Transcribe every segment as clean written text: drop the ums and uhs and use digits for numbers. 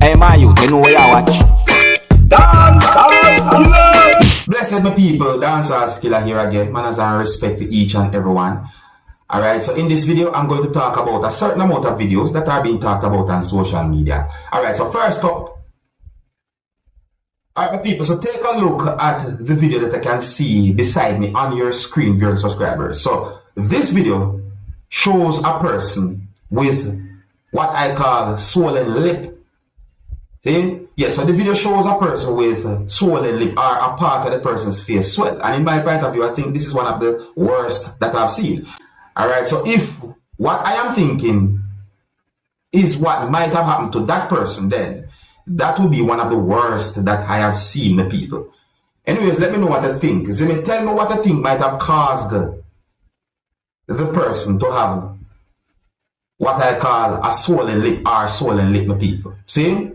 Hey man, you know where you watch. Dancehall skilla. Blessed my people, Dancehall skilla here again. Manners and respect to each and everyone. Alright, so in this video, I'm going to talk about a certain amount of videos that are being talked about on social media. Alright, so first up, alright my people, so take a look at the video that I can see beside me on your screen, viewers and subscribers. So this video shows a person with what I call swollen lip. See? Yeah, so the video shows a person with swollen lip or a part of the person's face swell. And in my point of view, I think this is one of the worst that I've seen. Alright, so if what I am thinking is what might have happened to that person, then that would be one of the worst that I have seen the people. Anyways, let me know what I think. So tell me what I think might have caused the person to have what I call a swollen lip or swollen lip, my people. See?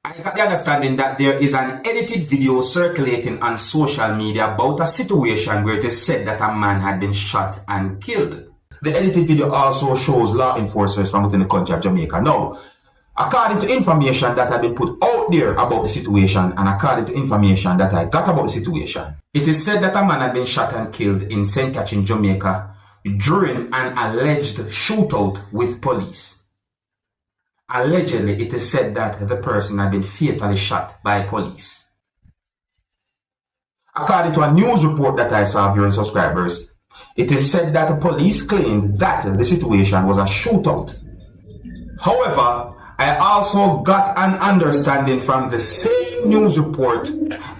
I got the understanding that there is an edited video circulating on social media about a situation where it is said that a man had been shot and killed. The edited video also shows law enforcers from within the country of Jamaica. Now, according to information that had been put out there about the situation and according to information that I got about the situation, it is said that a man had been shot and killed in St. Catherine, Jamaica during an alleged shootout with police. Allegedly, it is said that the person had been fatally shot by police. According to a news report that I saw, viewers and subscribers, it is said that the police claimed that the situation was a shootout. However, I also got an understanding from the same news report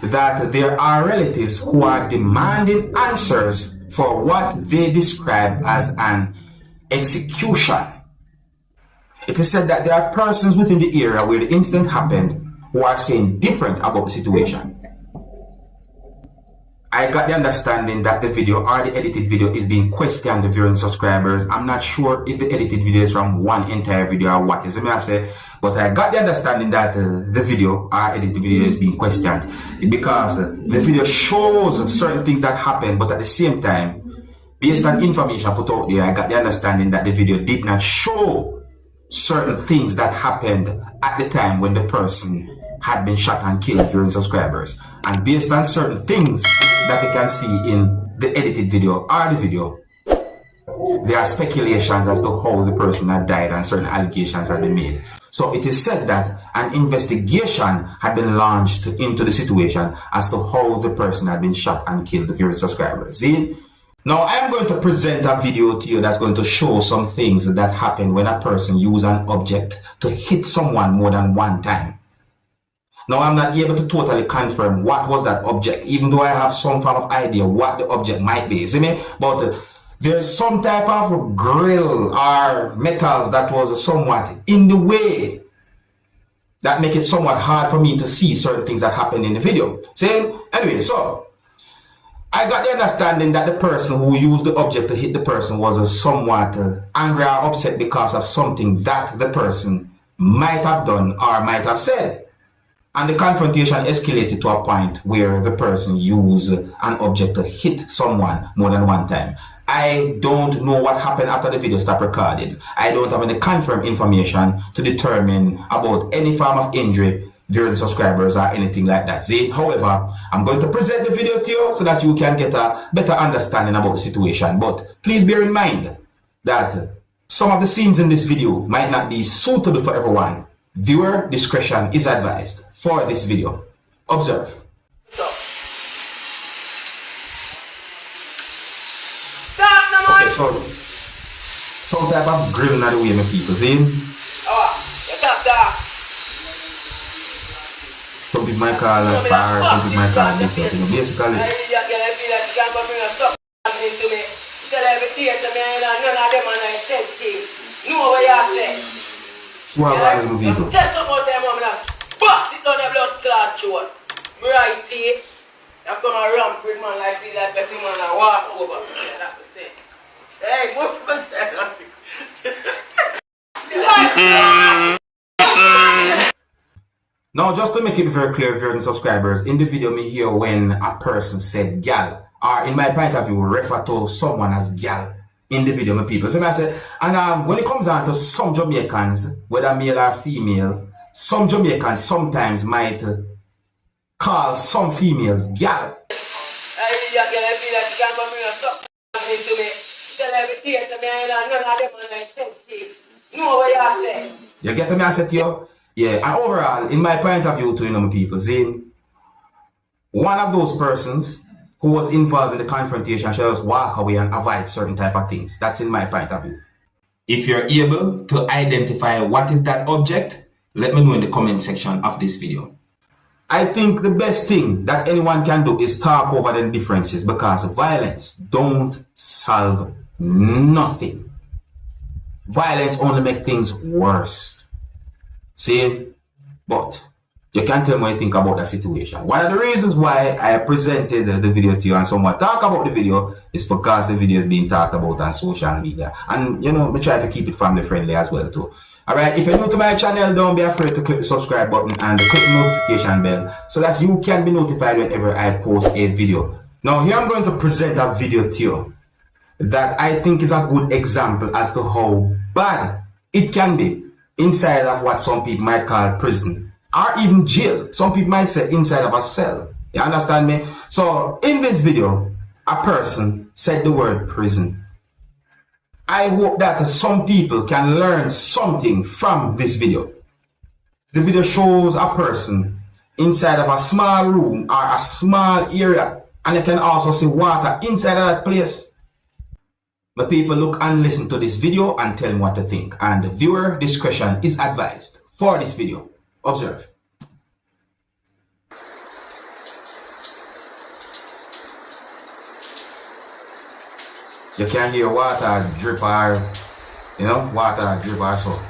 that there are relatives who are demanding answers for what they describe as an execution. It is said that there are persons within the area where the incident happened who are saying different about the situation. I got the understanding that the video or the edited video is being questioned, the viewers and subscribers. I'm not sure if the edited video is from one entire video or what is it, may I say, but I got the understanding that the video or edited video is being questioned because the video shows certain things that happen, but at the same time, based on information put out there, I got the understanding that the video did not show certain things that happened at the time when the person had been shot and killed, viewers and subscribers. And based on certain things that you can see in the edited video or the video, there are speculations as to how the person had died and certain allegations have been made. So it is said that an investigation had been launched into the situation as to how the person had been shot and killed, the viewers and subscribers. See? Now, I am going to present a video to you that's going to show some things that happen when a person uses an object to hit someone more than one time. Now, I'm not able to totally confirm what was that object, even though I have some form of idea what the object might be. See me? But there's some type of grill or metals that was somewhat in the way that make it somewhat hard for me to see certain things that happened in the video. See? Anyway, so I got the understanding that the person who used the object to hit the person was somewhat angry or upset because of something that the person might have done or might have said. And the confrontation escalated to a point where the person used an object to hit someone more than one time. I don't know what happened after the video stopped recording. I don't have any confirmed information to determine about any form of injury, viewers and subscribers or anything like that. See, however, I'm going to present the video to you so that you can get a better understanding about the situation. But please bear in mind that some of the scenes in this video might not be suitable for everyone. Viewer discretion is advised for this video. Observe. Okay, so some type of grill not the way my people see. Some people might call it fire, some people might call it different. You know, basically, swab eyes with people. Box it on the blood clot throat. Right here. I'm gonna ramp with man like this, like person man and walk over. Yeah, that's the same. Hey, move for Now, just to make it very clear, viewers and subscribers, in the video me hear when a person said gal, or in my point of view, refer to someone as gal in the video, my people. So I said, and when it comes down to some Jamaicans, whether male or female, some Jamaicans sometimes might call some females gal. I feel like she can't come here and suck into me. Tell everything to me and none of them are like sensitive. Know what you say? You get me, I said to you? Yeah, and overall, in my point of view to my people, see, one of those persons who was involved in the confrontation should just walk away and avoid certain type of things. That's in my point of view. If you're able to identify what is that object, let me know in the comment section of this video. I think the best thing that anyone can do is talk over the differences, because violence don't solve nothing. Violence only makes things worse. See? But you can tell me what you think about the situation. One of the reasons why I presented the video to you and somewhat talk about the video is because the video is being talked about on social media. And you know, we try to keep it family friendly as well too. Alright, if you're new to my channel, don't be afraid to click the subscribe button and click the notification bell so that you can be notified whenever I post a video. Now here I'm going to present a video to you that I think is a good example as to how bad it can be inside of what some people might call prison or even jail. Some people might say inside of a cell. You understand me? So in this video, a person said the word prison. I hope that some people can learn something from this video. The video shows a person inside of a small room or a small area, and you can also see water inside of that place. But people, look and listen to this video and tell me what to think. And viewer discretion is advised for this video. Observe. You can hear water drip or, you know, water drip or so.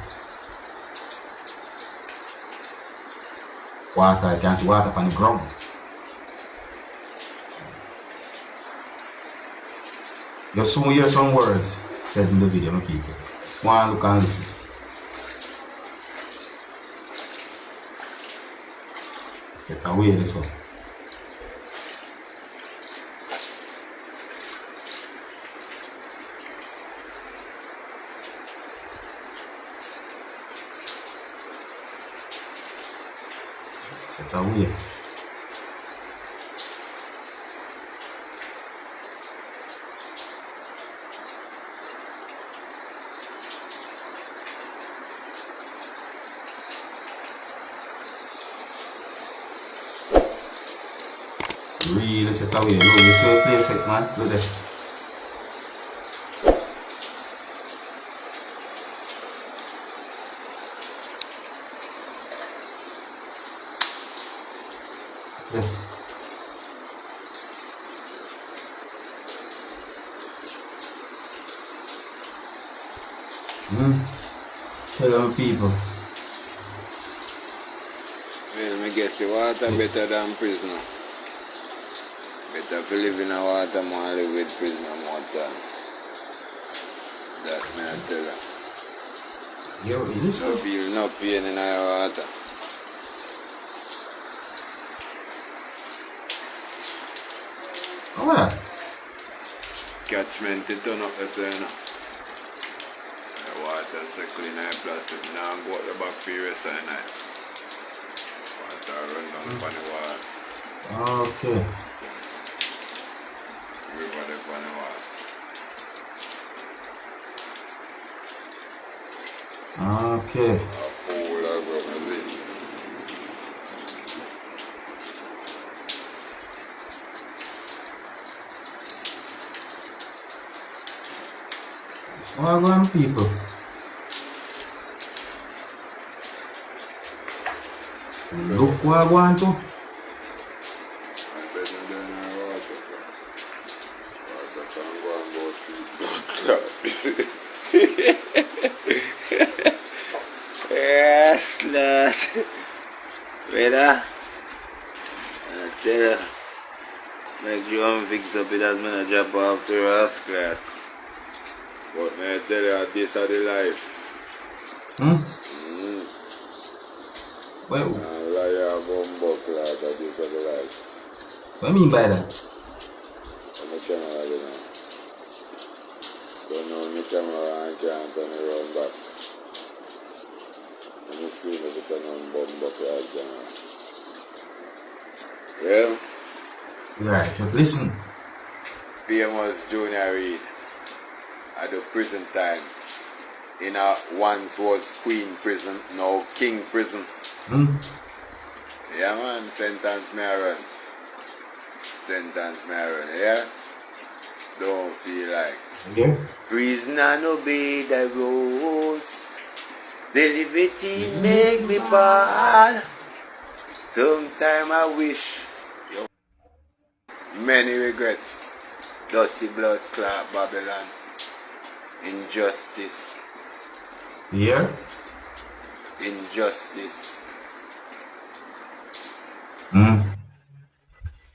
Water, you can see water on the ground. You'll soon hear some words said in the video, my people. Just want to look and listen. Set away this one. Set away. Really set away. Look, you see the place it, man. Look there. Yeah. Tell them people. Well, I guess the water better than prisoner. Better if you live in a water, more live with prisoner more time. That may I tell you. Yo, listen. No feel no pain in your water. How about that? Catchment it turn up the same. The water circle in a plastic. Now go out the back for your cyanide. Water run down upon the water. Okay. Everybody upon the water. Okay. A pool of rubber. So I want people. Look what I want to. Yes, lad. Brother, I tell you, make you fix up it as me drop off to rascal. But I tell you, this is the life. Well, Liar, bumbo, clad, this is the life. what do you mean by that? I'm a camera, you know. Don't know the camera and can't turn it around back. I'm a screen if it's a number. Yeah. Right, just listen. Famous Junior Reid at the prison time. In a once was Queen prison, now King prison. Yeah man, sentence me a run. Sentence me a run, yeah? Don't feel like. Okay. Prisoner obey the rules. The liberty make me bad. Sometime I wish. Many regrets. Dirty blood clot Babylon. Injustice. Yeah. Injustice.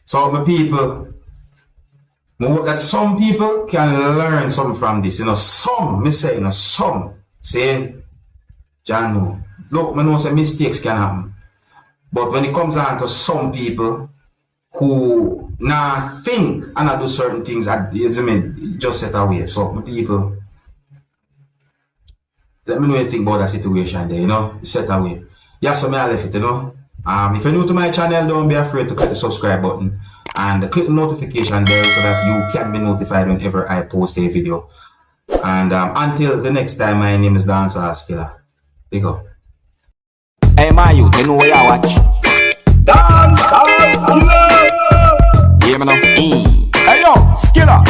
So my people, I hope that some people can learn something from this. You know, some, me say, you know, some. Say, John, look, I know some mistakes can happen. But when it comes down to some people who now think and not do certain things, just set away. So my people, let me know what you think about that situation there, you know, set away. Yeah, so I left it, you know. If you're new to my channel, don't be afraid to click the subscribe button and click the notification bell so that you can be notified whenever I post a video. And until the next time, my name is Dancehall Skilla. Big up. Hey, my youth, you know what you watch? Dancehall Skilla! Yeah, man. Hey, yo, Skilla!